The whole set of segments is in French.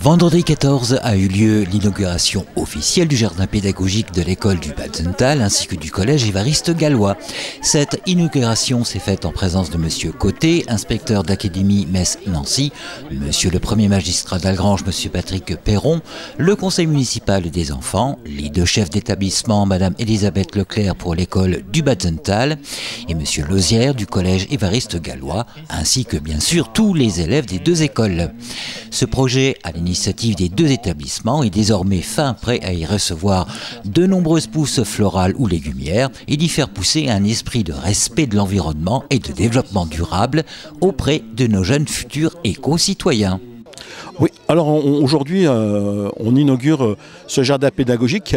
Vendredi 14 a eu lieu l'inauguration officielle du jardin pédagogique de l'école du Batzental ainsi que du collège Évariste Gallois. Cette inauguration s'est faite en présence de M. Côté, inspecteur d'académie Metz-Nancy, M. le premier magistrat d'Algrange, M. Patrick Perron, le conseil municipal des enfants, les deux chefs d'établissement, Mme Elisabeth Leclerc pour l'école du Batzental et M. Lausière du collège Évariste Gallois, ainsi que bien sûr tous les élèves des deux écoles. Ce projet, à l'initiative des deux établissements, est désormais fin prêt à y recevoir de nombreuses pousses florales ou légumières et d'y faire pousser un esprit de respect de l'environnement et de développement durable auprès de nos jeunes futurs éco-citoyens. Oui, alors aujourd'hui, on inaugure ce jardin pédagogique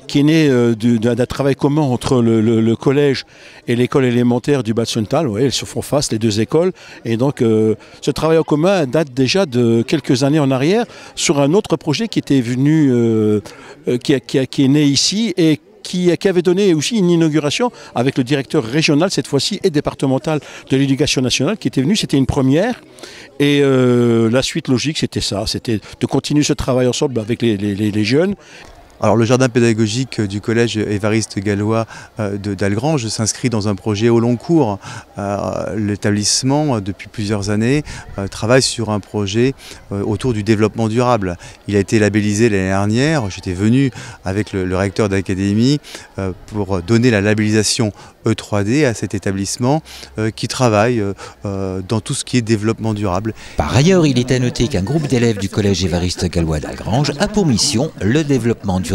qui est né d'un travail commun entre le collège et l'école élémentaire du Batzental. Oui, elles se font face, les deux écoles. Et donc, ce travail en commun date déjà de quelques années en arrière sur un autre projet qui était venu, qui est né ici et qui avait donné aussi une inauguration avec le directeur régional cette fois-ci et départemental de l'éducation nationale qui était venu, c'était une première et la suite logique c'était ça, c'était de continuer ce travail ensemble avec les jeunes. Alors le jardin pédagogique du collège Évariste Gallois d'Algrange s'inscrit dans un projet au long cours. L'établissement, depuis plusieurs années, travaille sur un projet autour du développement durable. Il a été labellisé l'année dernière, j'étais venu avec le recteur d'académie pour donner la labellisation E3D à cet établissement qui travaille dans tout ce qui est développement durable. Par ailleurs, il est à noter qu'un groupe d'élèves du collège Évariste Gallois d'Algrange a pour mission le développement durable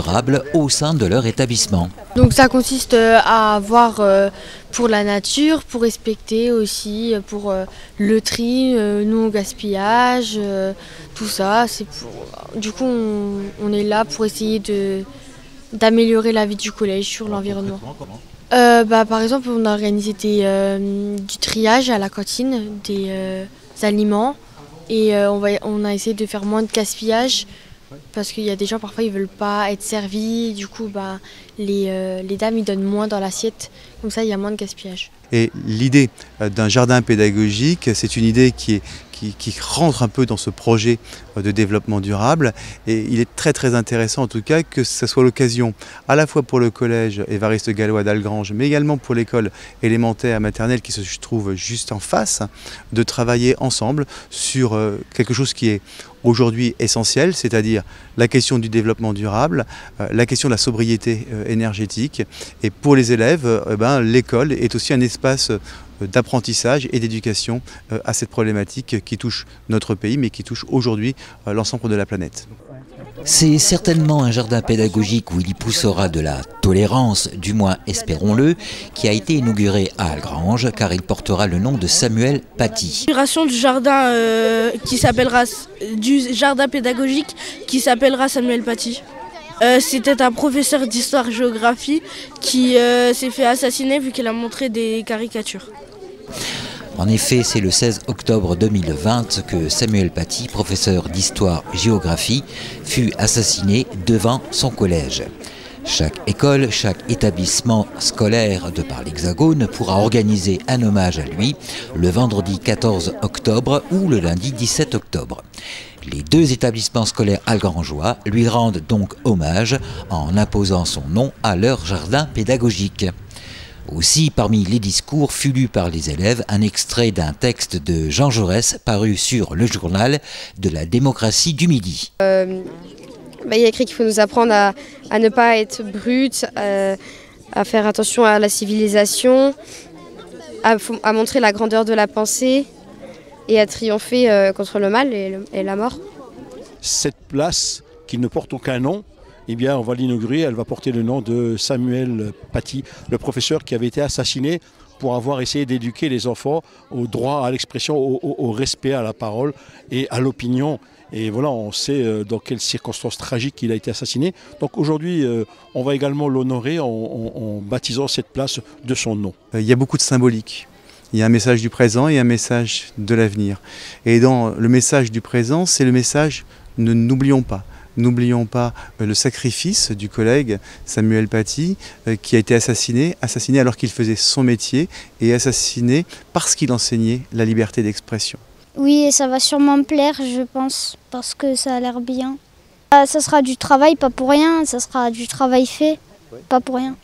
au sein de leur établissement. Donc ça consiste à avoir pour la nature, pour respecter aussi, pour le tri, non gaspillage, tout ça. Du coup, on est là pour essayer d'améliorer la vie du collège sur l'environnement. Par exemple, on a organisé du triage à la cantine des aliments et on a essayé de faire moins de gaspillage parce qu'il y a des gens parfois ils veulent pas être servis, du coup les dames ils donnent moins dans l'assiette, comme ça il y a moins de gaspillage. Et l'idée d'un jardin pédagogique, c'est une idée qui rentre un peu dans ce projet de développement durable et il est très intéressant en tout cas que ce soit l'occasion à la fois pour le collège Évariste Gallois d'Algrange mais également pour l'école élémentaire maternelle qui se trouve juste en face de travailler ensemble sur quelque chose qui est aujourd'hui essentiel, c'est-à-dire la question du développement durable, la question de la sobriété énergétique et pour les élèves, l'école est aussi un espace d'apprentissage et d'éducation à cette problématique qui touche notre pays mais qui touche aujourd'hui l'ensemble de la planète. C'est certainement un jardin pédagogique où il y poussera de la tolérance, du moins espérons-le, qui a été inauguré à Algrange car il portera le nom de Samuel Paty. L'inauguration du jardin pédagogique qui s'appellera Samuel Paty. C'était un professeur d'histoire-géographie qui s'est fait assassiner vu qu'il a montré des caricatures. En effet, c'est le 16 octobre 2020 que Samuel Paty, professeur d'histoire-géographie, fut assassiné devant son collège. Chaque école, chaque établissement scolaire de par l'Hexagone pourra organiser un hommage à lui le vendredi 14 octobre ou le lundi 17 octobre. Les deux établissements scolaires algrangeois lui rendent donc hommage en imposant son nom à leur jardin pédagogique. Aussi, parmi les discours fut lu par les élèves un extrait d'un texte de Jean Jaurès paru sur le journal de la démocratie du Midi. Il y a écrit qu'il faut nous apprendre à ne pas être brut, à faire attention à la civilisation, à montrer la grandeur de la pensée et à triompher contre le mal et la mort. Cette place qui ne porte aucun nom, eh bien, on va l'inaugurer, elle va porter le nom de Samuel Paty, le professeur qui avait été assassiné pour avoir essayé d'éduquer les enfants au droit à l'expression, au respect à la parole et à l'opinion. Et voilà, on sait dans quelles circonstances tragiques il a été assassiné. Donc aujourd'hui, on va également l'honorer en baptisant cette place de son nom. Il y a beaucoup de symbolique. Il y a un message du présent et un message de l'avenir. Et dans le message du présent, c'est le message « ne n'oublions pas ». N'oublions pas le sacrifice du collègue Samuel Paty qui a été assassiné alors qu'il faisait son métier et assassiné parce qu'il enseignait la liberté d'expression. Oui, et ça va sûrement me plaire, je pense, parce que ça a l'air bien. Ça sera du travail, pas pour rien, ça sera du travail fait, pas pour rien.